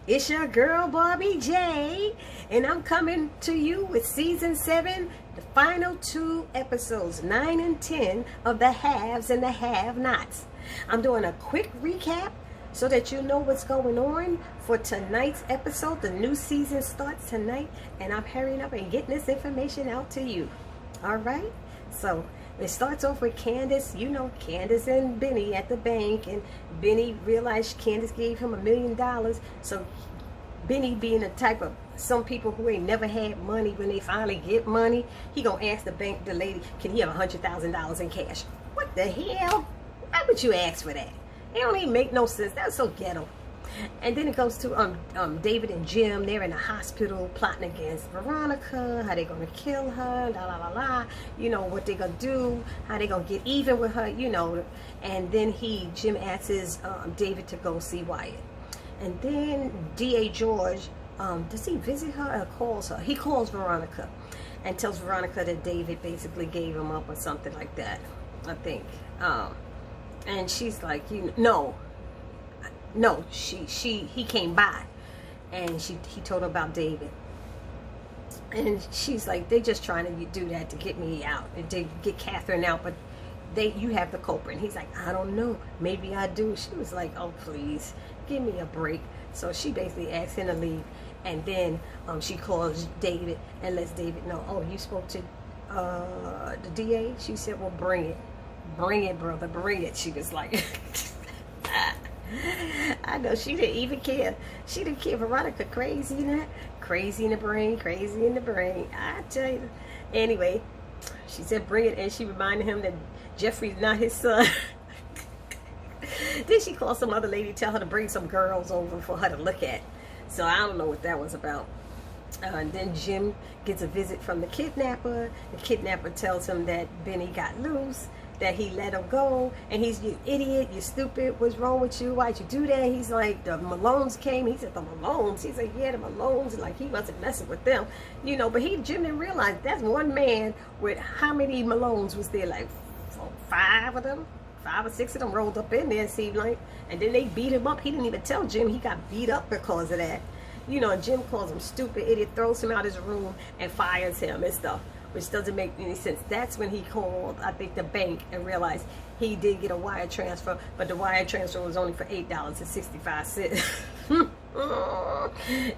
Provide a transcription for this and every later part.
It's your girl Barbie J, and I'm coming to you with season 7, the final 2 episodes, 9 and 10 of the haves and the have-nots. I'm doing a quick recap so that you know what's going on for tonight's episode. The new season starts tonight, and I'm hurrying up and getting this information out to you. All right? So it starts off with Candace, Candace and Benny at the bank, and Benny realized Candace gave him $1 million. So Benny, being the type of some people who ain't never had money, when they finally get money, he gonna ask the lady, can he have $100,000 in cash? What the hell? Why would you ask for that? It don't even make no sense. That's so ghetto. And then it goes to David and Jim. They're in the hospital plotting against Veronica, how they gonna kill her, la la la la, what they gonna do, how they gonna get even with her, and then Jim asks David to go see Wyatt. And then D.A. George, does he visit her or calls her? He calls Veronica and tells Veronica that David basically gave him up or something like that, I think. And she's like, no, he came by, and he told her about David, and she's like, they just trying to do that to get me out, and to get Catherine out, but you have the culprit. And he's like, I don't know, maybe I do. She was like, oh please, give me a break. So she basically asked him to leave, and then she calls David and lets David know, oh, you spoke to the DA? She said, well, bring it, brother, bring it. She was like, I know, she didn't even care. She didn't care. Veronica crazy in that, crazy in the brain, I tell you. Anyway, she said bring it, and she reminded him that Jeffrey's not his son. Then she called some other lady, tell her to bring some girls over for her to look at. So I don't know what that was about. And then Jim gets a visit from the kidnapper. The kidnapper tells him that Benny got loose, that he let him go, and he's, you idiot, you stupid, what's wrong with you, why'd you do that? He's like, the Malones came. He said, the Malones? He's like, yeah, the Malones, like he wasn't messing with them, but Jim didn't realize that's one man with how many Malones was there, like 5 of them, 5 or 6 of them rolled up in there, it seemed like, and then they beat him up. He didn't even tell Jim he got beat up because of that, and Jim calls him stupid, idiot, throws him out his room and fires him and stuff, which doesn't make any sense. That's when he called, I think, the bank and realized he did get a wire transfer, but the wire transfer was only for $8.65.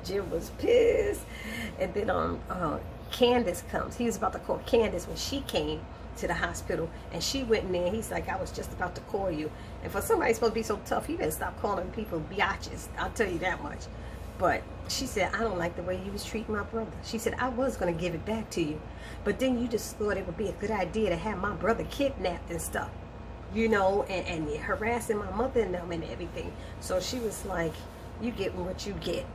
Jim was pissed. And then Candace comes. He was about to call Candace when she came to the hospital, and she went in there. He's like, I was just about to call you. And for somebody supposed to be so tough, he better stop calling people biatches. I'll tell you that much. But she said, I don't like the way you was treating my brother. She said, I was going to give it back to you, but then you just thought it would be a good idea to have my brother kidnapped and stuff, and harassing my mother and them and everything. So she was like, you get what you get.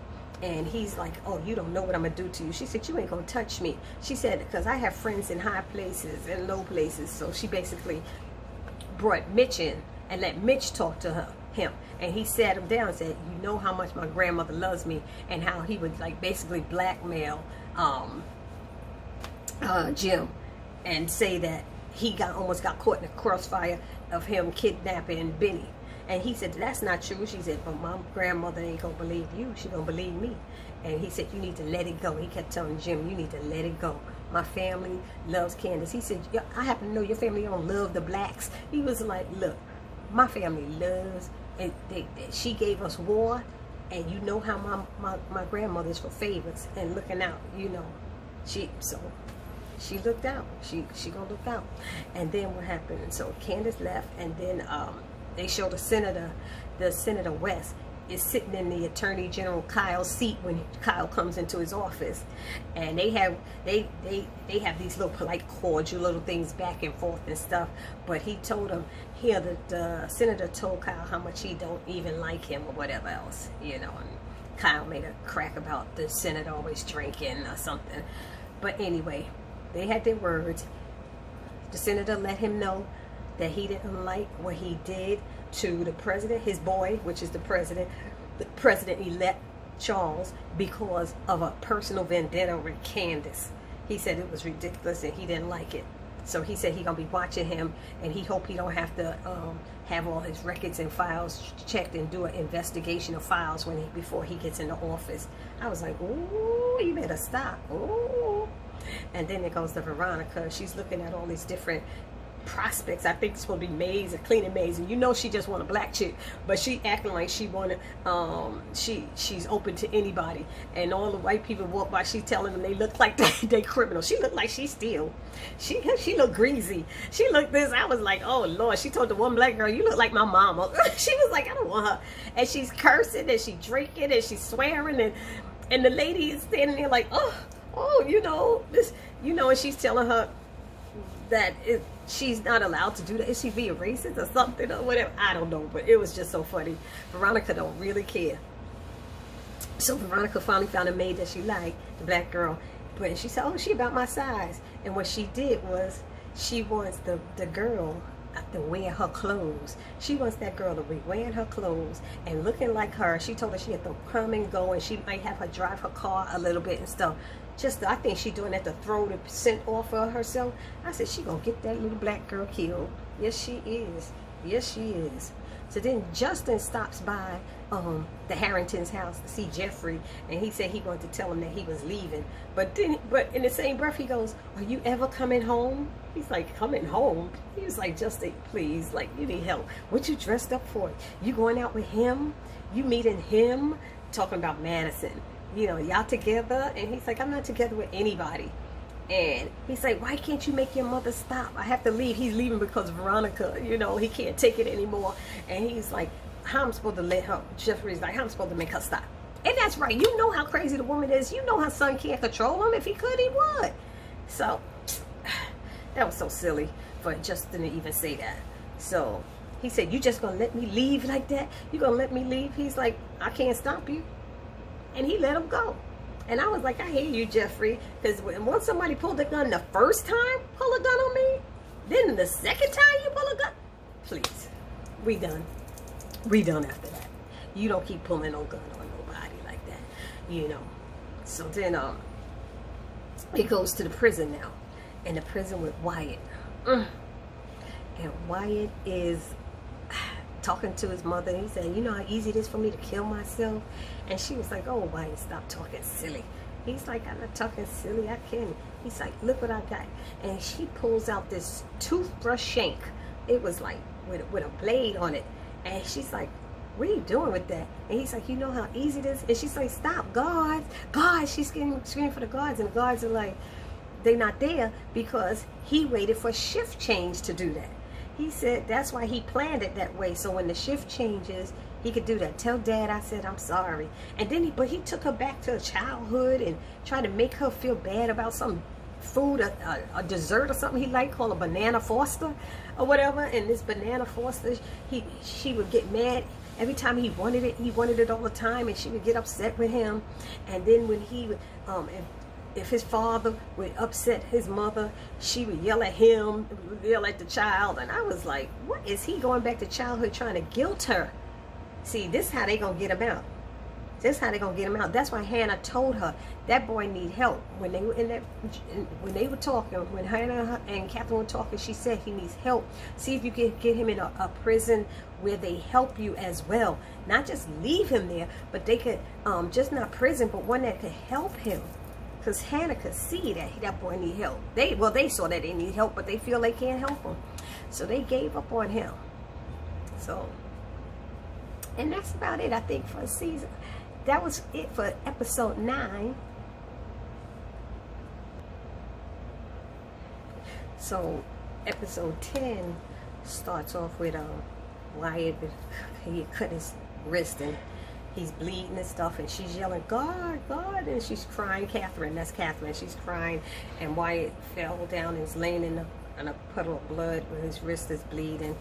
And he's like, oh, you don't know what I'm going to do to you. She said, you ain't going to touch me. She said, because I have friends in high places and low places. So she basically brought Mitch in and let Mitch talk to him. And he sat him down and said, you know how much my grandmother loves me, and how he would like basically blackmail Jim and say that he almost got caught in the crossfire of him kidnapping Benny. And he said, that's not true. She said, but my grandmother ain't gonna believe you, she gonna believe me. And he said, you need to let it go. He kept telling Jim, you need to let it go. My family loves Candace. He said, I happen to know your family don't love the blacks. He was like, look, my family loves, and she gave us war, and you know how my grandmother's for favors and looking out, she looked out. She gonna look out. And then what happened? And so Candace left, and then they showed the Senator West is sitting in the Attorney General Kyle's seat when Kyle comes into his office, and they have these little polite, cordial little things back and forth and stuff. But he told him here that the senator told Kyle how much he don't even like him or whatever else, and Kyle made a crack about the senator always drinking or something. But anyway, they had their words. The senator let him know that he didn't like what he did to the president, his boy, which is the president-elect Charles, because of a personal vendetta with Candace. He said it was ridiculous and he didn't like it. So he said he gonna be watching him, and he hope he don't have to have all his records and files checked and do an investigation of files before he gets in the office. I was like, ooh, you better stop. Ooh. And then it goes to Veronica. She's looking at all these different prospects. I think it's supposed to be maids or cleaning maids, and you know she just want a black chick, but she acting like she wanted she's open to anybody. And all the white people walk by, she's telling them they look like they criminals. She looked like she steal. She looked greasy. She looked this. I was like, oh Lord. She told the one black girl, you look like my mama. She was like, I don't want her. And she's cursing and she's drinking and she's swearing, and the lady is standing there like, oh, you know this, you know, and she's telling her that she's not allowed to do that. Is she being racist or something or whatever? I don't know, but it was just so funny. Veronica don't really care. So Veronica finally found a maid that she liked, the black girl, but she said, oh, she about my size. And what she did was she wants the girl to wear her clothes. She wants that girl to be wearing her clothes and looking like her. She told her she had to come and go, and she might have her drive her car a little bit and stuff. I think she doing that to throw the scent off of herself. I said, she gonna get that little black girl killed. Yes, she is. Yes, she is. So then Justin stops by the Harrington's house to see Jeffrey, and he said he wanted to tell him that he was leaving. But in the same breath, he goes, are you ever coming home? He's like, coming home? He was like, Justin, please, like, you need help. What you dressed up for? You going out with him? You meeting him? Talking about Madison. You know, y'all together? And he's like, I'm not together with anybody. And he's like, why can't you make your mother stop? I have to leave. He's leaving because of Veronica, you know, he can't take it anymore. And he's like, how am I supposed to let her? Jeffrey's like, how am I supposed to make her stop? And that's right. You know how crazy the woman is. You know her son can't control him. If he could, he would. So that was so silly for Justin to even say that. So he said, you just gonna let me leave like that? You gonna let me leave? He's like, I can't stop you. And he let him go. And I was like, I hear you, Jeffrey. Because once somebody pulled a gun the first time, pull a gun on me, then the second time you pull a gun, please, we done. We done after that. You don't keep pulling no gun on nobody like that, you know. So then it goes to the prison now. And the prison with Wyatt. And Wyatt is talking to his mother. He said, you know how easy it is for me to kill myself? And she was like, oh, Wyatt, stop talking silly. He's like, I'm not talking silly, I can't. He's like, look what I got. And she pulls out this toothbrush shank. It was like with a blade on it. And she's like, what are you doing with that? And he's like, you know how easy it is? And she's like, stop, guards, guards. She's screaming for the guards, and the guards are like, they're not there because he waited for shift change to do that. He said that's why he planned it that way, so when the shift changes, he could do that. Tell Dad I said I'm sorry. And then he took her back to childhood and tried to make her feel bad about some food, a dessert or something he liked called a banana Foster or whatever. And this banana Foster, she would get mad every time he wanted it all the time, and she would get upset with him. And then when he would if his father would upset his mother, she would yell at him, yell at the child. And I was like, what is he going back to childhood trying to guilt her? See, this is how they gonna get him out. This is how they gonna get him out. That's why Hannah told her that boy need help. When they were when they were talking, when Hannah and Catherine were talking, she said he needs help. See if you can get him in a prison where they help you as well. Not just leave him there, but they could just not prison, but one that could help him. Because Hannah could see that boy need help. They saw that they need help, but they feel they can't help him. So they gave up on him. So, and that's about it, I think, for a season. That was it for episode 9. So, episode 10 starts off with Wyatt. He cut his wrist and he's bleeding and stuff, and she's yelling, God, God, and she's crying. Catherine, that's Catherine, she's crying, and Wyatt fell down and is laying in a puddle of blood where his wrist is bleeding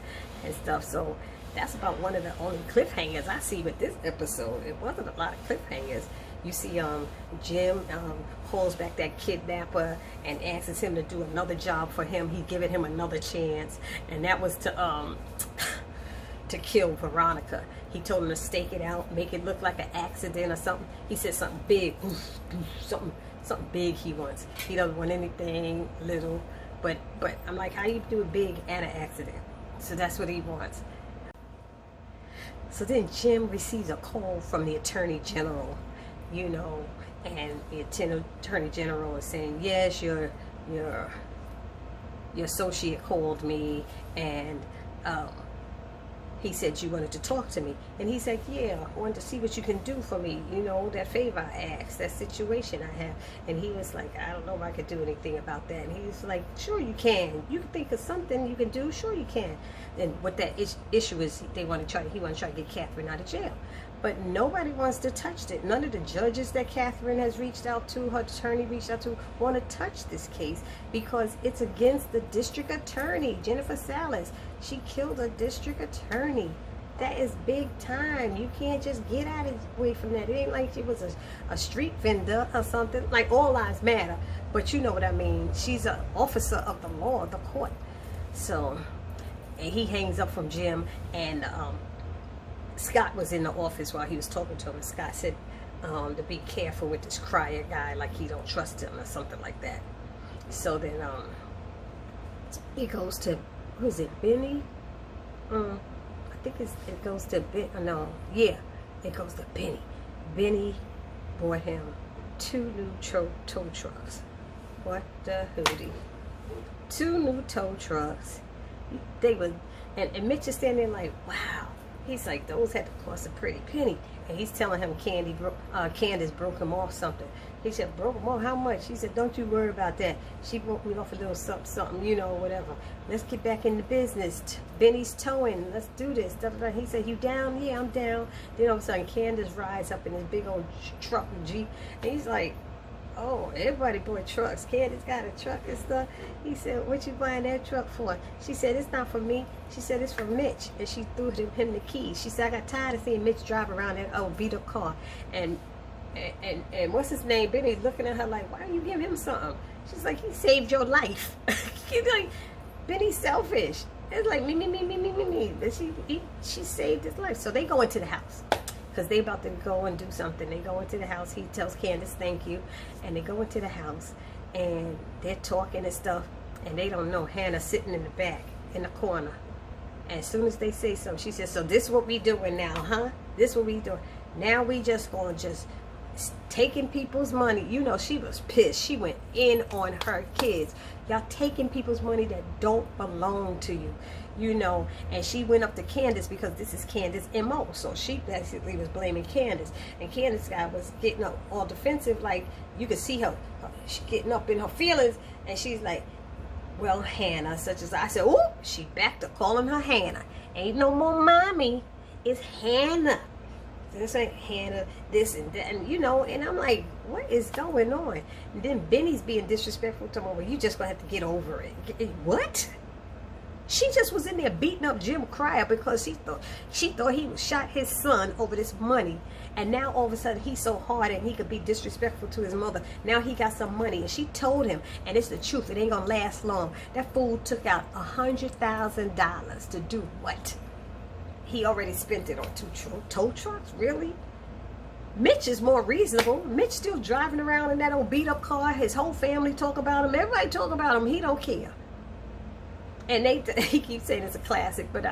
and stuff. So that's about one of the only cliffhangers I see with this episode. It wasn't a lot of cliffhangers. You see Jim pulls back that kidnapper and asks him to do another job for him. He's giving him another chance, and that was to kill Veronica. He told him to stake it out, make it look like an accident or something. He said something big, something big he wants. He doesn't want anything little. But I'm like, how you do it big and an accident? So that's what he wants. So then Jim receives a call from the Attorney General, you know, and the Attorney General is saying, yes, your associate called me, and he said you wanted to talk to me. And he's like, yeah, I wanted to see what you can do for me, you know, that favor I asked, that situation I have. And he was like, I don't know if I could do anything about that. And he was like, sure you can. You can think of something you can do, sure you can. And what that issue is, he want to try to get Catherine out of jail. But nobody wants to touch it. None of the judges that Catherine has reached out to, her attorney reached out to, want to touch this case because it's against the district attorney, Jennifer Salas. She killed a district attorney. That is big time. You can't just get out of away from that. It ain't like she was a street vendor or something. Like, all lives matter. But you know what I mean. She's an officer of the law, the court. So, and he hangs up from Jim, and Scott was in the office while he was talking to him, and Scott said to be careful with this Cryer guy, like he don't trust him or something like that. So then he goes to, who is it, Benny? I think it goes to Ben. No, yeah, it goes to Benny. Benny bought him 2 new tow trucks. What the hootie? 2 new tow trucks. They were, and Mitch is standing there like, wow. He's like, those had to cost a pretty penny. And he's telling him Candace broke him off something. He said, broke him off? How much? He said, don't you worry about that. She broke me off a little something, you know, whatever. Let's get back in the business. Benny's towing. Let's do this. Da, da, da. He said, you down? Yeah, I'm down. Then all of a sudden, Candace rides up in his big old truck, Jeep. And he's like, oh, everybody bought trucks. Candace got a truck and stuff. He said, what you buying that truck for? She said, it's not for me. She said, it's for Mitch. And she threw him the keys. She said, I got tired of seeing Mitch drive around that old Vito car. And what's his name? Benny's looking at her like, why don't you give him something? She's like, he saved your life. He's like, Benny's selfish. It's like, me. But she saved his life. So they go into the house, because they about to go and do something. They go into the house. He tells Candace, thank you. And they go into the house, and they're talking and stuff, and they don't know Hannah's sitting in the back, in the corner. And as soon as they say something, she says, so this is what we doing now, huh? This is what we doing. Now we just going to taking people's money. You know, she was pissed. She went in on her kids. Y'all taking people's money that don't belong to you. You know, and she went up to Candace because this is Candace M.O. So she basically was blaming Candace. And Candace guy was getting up all defensive, like you could see her she getting up in her feelings, and she's like, well, Hannah, such as I said, oh, she back to calling her Hannah. Ain't no more mommy, it's Hannah. This ain't Hannah, this and that, and you know, and I'm like, what is going on? And then Benny's being disrespectful to her. Well, you just gonna have to get over it. What? She just was in there beating up Jim Cryer because she thought he shot his son over this money, and now all of a sudden he's so hard and he could be disrespectful to his mother. Now he got some money, and she told him, and it's the truth, it ain't gonna last long. That fool took out $100,000 to do what? He already spent it on 2 tow trucks, really? Mitch is more reasonable. Mitch still driving around in that old beat up car. His whole family talk about him. Everybody talk about him. He don't care. And he keeps saying it's a classic, but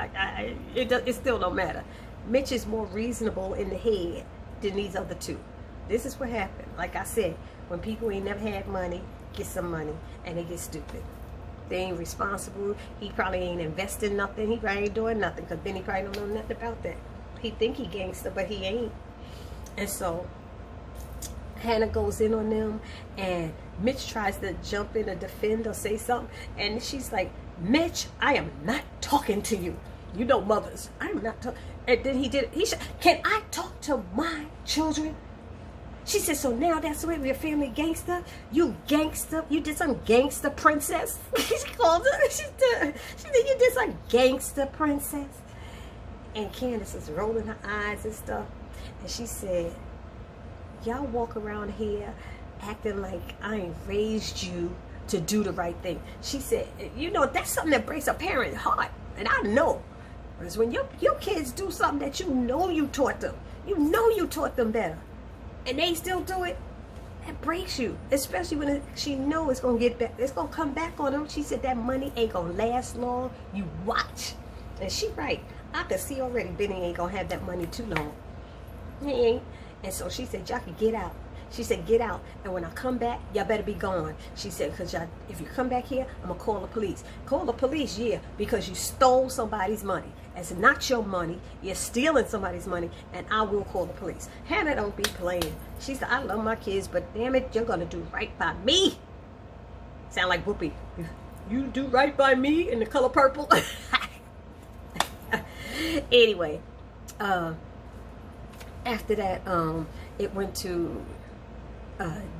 it still don't matter. Mitch is more reasonable in the head than these other 2. This is what happened. Like I said, when people ain't never had money, get some money, and they get stupid. They ain't responsible. He probably ain't investing nothing. He probably ain't doing nothing, because Benny probably don't know nothing about that. He think he gangster, but he ain't. And so Hannah goes in on them, and Mitch tries to jump in or defend or say something, and she's like, Mitch, I am not talking to you. You know, mothers, I'm not talking. And then he said, can I talk to my children? She said, so now that's the way we're family gangster? You gangster? You did some gangster princess? She called her. She said, you did some gangster princess? And Candace was rolling her eyes and stuff. And she said, y'all walk around here acting like I ain't raised you to do the right thing. She said, you know, that's something that breaks a parent's heart. And I know. Because when your kids do something that you know you taught them, you know you taught them better, and they still do it, That breaks you, especially when she know it's gonna get back. It's gonna come back on them. She said that money ain't gonna last long. You watch, and she right. I could see already. Benny ain't gonna have that money too long. He ain't. And so she said, y'all can get out. She said, get out. And when I come back, y'all better be gone. She said, because y'all, if you come back here, I'm going to call the police. Call the police, yeah, because you stole somebody's money. It's not your money. You're stealing somebody's money, and I will call the police. Hannah don't be playing. She said, I love my kids, but damn it, you're going to do right by me. Sound like Whoopi. You do right by me in the color purple. Anyway, after that, it went to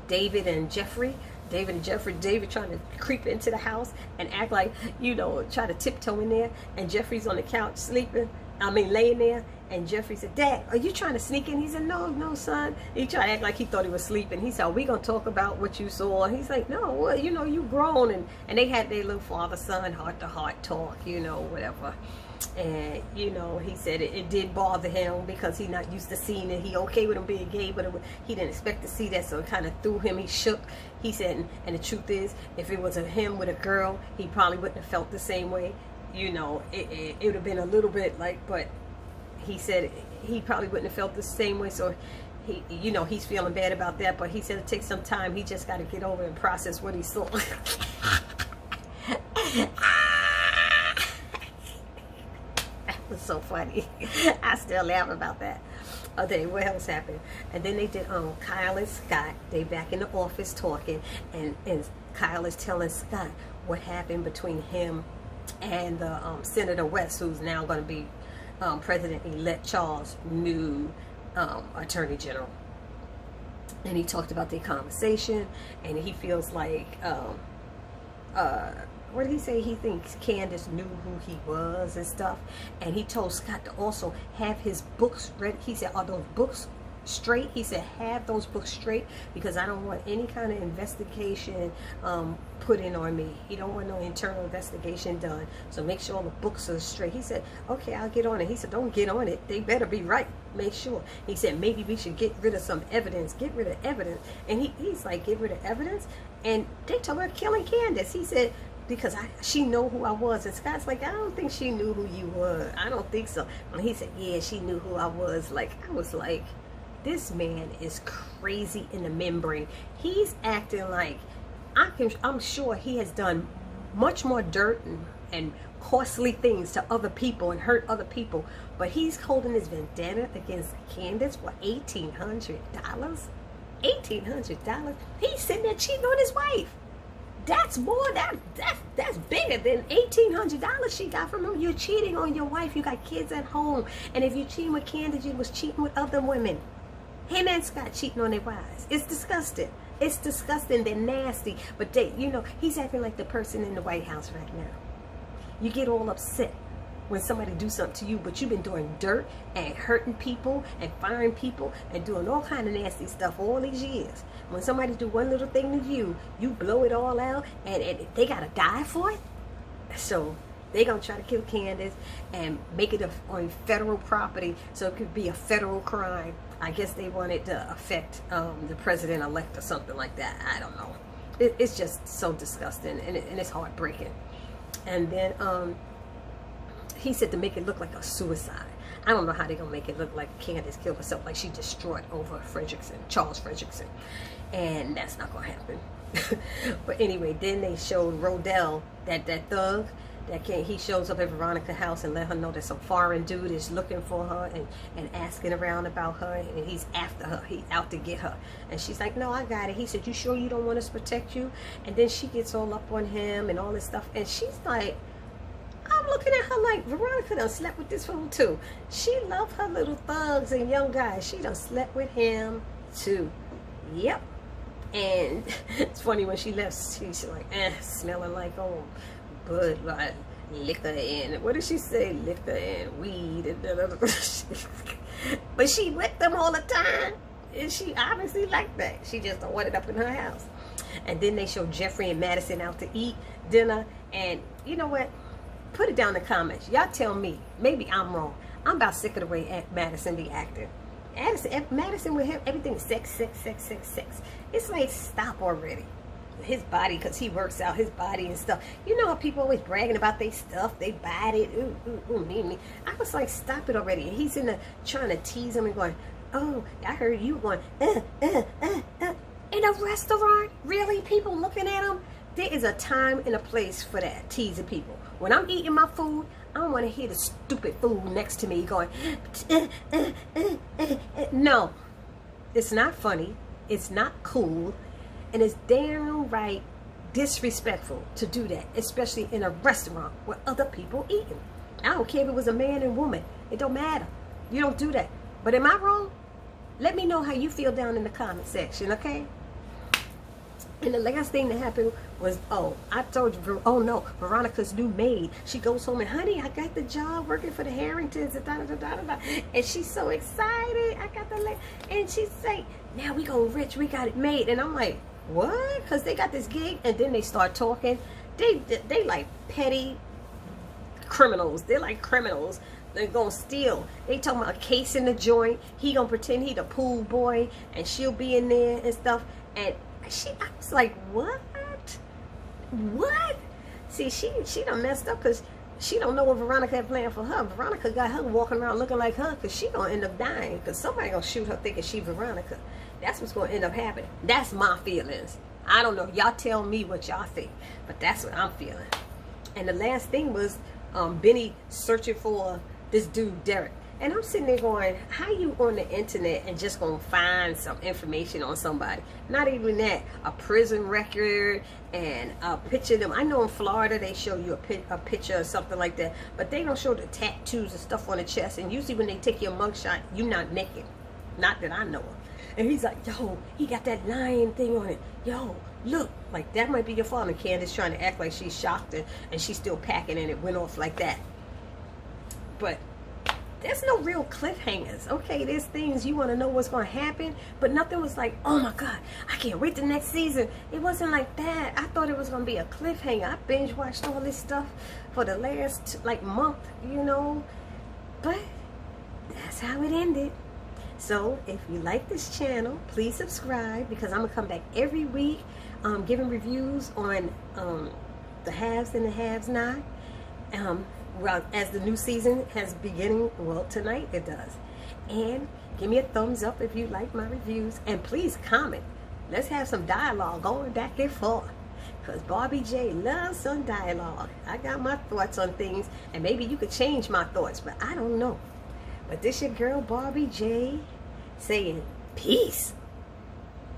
David and Jeffrey. David trying to creep into the house and act like, you know, try to tiptoe in there. And Jeffrey's on the couch sleeping. Laying there. And Jeffrey said, Dad, are you trying to sneak in? He said, no, son. He tried to act like he thought he was sleeping. He said, we going to talk about what you saw. He's like, no, well, you know, you grown. And they had their little father-son heart-to-heart talk, you know, whatever. And, you know, he said it did bother him because he's not used to seeing it. He okay with him being gay, but he didn't expect to see that, so it kind of threw him. He shook. He said, and the truth is, if it was him with a girl, he probably wouldn't have felt the same way. You know, it would have been a little bit like, but he said he probably wouldn't have felt the same way, so he, you know, he's feeling bad about that, but he said it takes some time. He just got to get over and process what he saw. Was so funny. I still laugh about that. Okay, what else happened? And then they did Kyle and Scott. They back in the office talking, and Kyle is telling Scott what happened between him and the Senator West, who's now going to be President-elect Charles' new Attorney General. And he talked about their conversation, and he feels like what did he say? He thinks Candace knew who he was and stuff. And he told Scott to also have his books ready. He said, are those books straight? He said, have those books straight, because I don't want any kind of investigation put in on me. He don't want no internal investigation done. So make sure all the books are straight. He said, okay, I'll get on it. He said, don't get on it. They better be right. Make sure. He said, maybe we should get rid of some evidence. Get rid of evidence. And he's like, get rid of evidence? And they told her killing Candace. He said, because she know who I was. And Scott's like, I don't think she knew who you were. I don't think so. And he said, yeah, she knew who I was. Like, I was like, this man is crazy in the membrane. He's acting like, I'm sure he has done much more dirt and costly things to other people and hurt other people. But he's holding his vendetta against Candace for $1,800. $1,800. He's sitting there cheating on his wife. That's more, that's bigger than $1,800 she got from him. You're cheating on your wife. You got kids at home. And if you're cheating with Candace, you was cheating with other women. Him and Scott cheating on their wives. It's disgusting. It's disgusting. They're nasty. But they, you know, he's acting like the person in the White House right now. You get all upset when somebody do something to you, but you've been doing dirt and hurting people and firing people and doing all kind of nasty stuff all these years. When somebody do one little thing to you, you blow it all out, and they gotta die for it. So they're gonna try to kill Candace and make it on federal property, so it could be a federal crime. I guess they wanted to affect the president-elect or something like that. I don't know. It's just so disgusting, and it's heartbreaking. And then he said to make it look like a suicide. I don't know how they're gonna make it look like Candace killed herself, like she distraught over Charles Frederickson, and that's not gonna happen. But anyway, then they showed Rodell, that thug that he shows up at Veronica's house and let her know that some foreign dude is looking for her and asking around about her, and he's after her. He's out to get her. And she's like, no, I got it. He said, you sure you don't want us to protect you? And then she gets all up on him and all this stuff, and she's like, I'm looking at her like, Veronica done slept with this fool too. She loved her little thugs and young guys. She done slept with him too. Yep. And it's funny, when she left, she's like, smelling like Bud Light, liquor, and what did she say? Liquor and weed and but she with them all the time, and she obviously liked that. She just don't want it up in her house. And then they show Jeffrey and Madison out to eat dinner, and you know what? Put it down in the comments. Y'all tell me. Maybe I'm wrong. I'm about sick of the way Madison be acting. Madison with him, everything is sex, sex, sex, sex, sex. It's like, stop already. His body, because he works out his body and stuff. You know how people always bragging about their stuff, they body, me. I was like, stop it already. And he's in the trying to tease him and going, oh, I heard you going, in a restaurant? Really? People looking at him? There is a time and a place for that, teasing people. When I'm eating my food, I don't want to hear the stupid fool next to me going, no. It's not funny. It's not cool. And it's downright disrespectful to do that, especially in a restaurant where other people eating. I don't care if it was a man and woman. It don't matter. You don't do that. But am I wrong? Let me know how you feel down in the comment section, okay? And the last thing that happened was, oh, I told you, oh no, Veronica's new maid. She goes home and, honey, I got the job working for the Harringtons. And she's so excited. I got the, and she's like, now we go rich. We got it made. And I'm like, what? Because they got this gig. And then they start talking. They like petty criminals. They're like criminals. They're gonna steal. They talking about a case in the joint. He gonna pretend he the pool boy, and she'll be in there and stuff. And I was like, what? What? See, she done messed up because she don't know what Veronica had planned for her. Veronica got her walking around looking like her because she gonna end up dying because somebody gonna shoot her thinking she Veronica. That's what's gonna end up happening. That's my feelings. I don't know. Y'all tell me what y'all think, but that's what I'm feeling. And the last thing was Benny searching for this dude Derek. And I'm sitting there going, how you on the internet and just gonna find some information on somebody? Not even that, a prison record and a picture of them. I know in Florida they show you a picture or something like that, but they don't show the tattoos and stuff on the chest. And usually when they take your mugshot, you're not naked. Not that I know of. And he's like, yo, he got that lion thing on it. Yo, look, like that might be your father. And Candace trying to act like she's shocked and she's still packing and it went off like that. But there's no real cliffhangers. Okay, there's things you want to know what's going to happen, but nothing was like, oh my God, I can't wait the next season. It wasn't like that. I thought it was going to be a cliffhanger. I binge watched all this stuff for the last like month, you know, but that's how it ended. So if you like this channel, please subscribe because I'm gonna come back every week giving reviews on the haves and the haves not. Well, as the new season has beginning, well, tonight it does. And give me a thumbs up if you like my reviews. And please comment. Let's have some dialogue going back and forth. Because Barbie J loves some dialogue. I got my thoughts on things. And maybe you could change my thoughts, but I don't know. But this your girl, Barbie J, saying peace.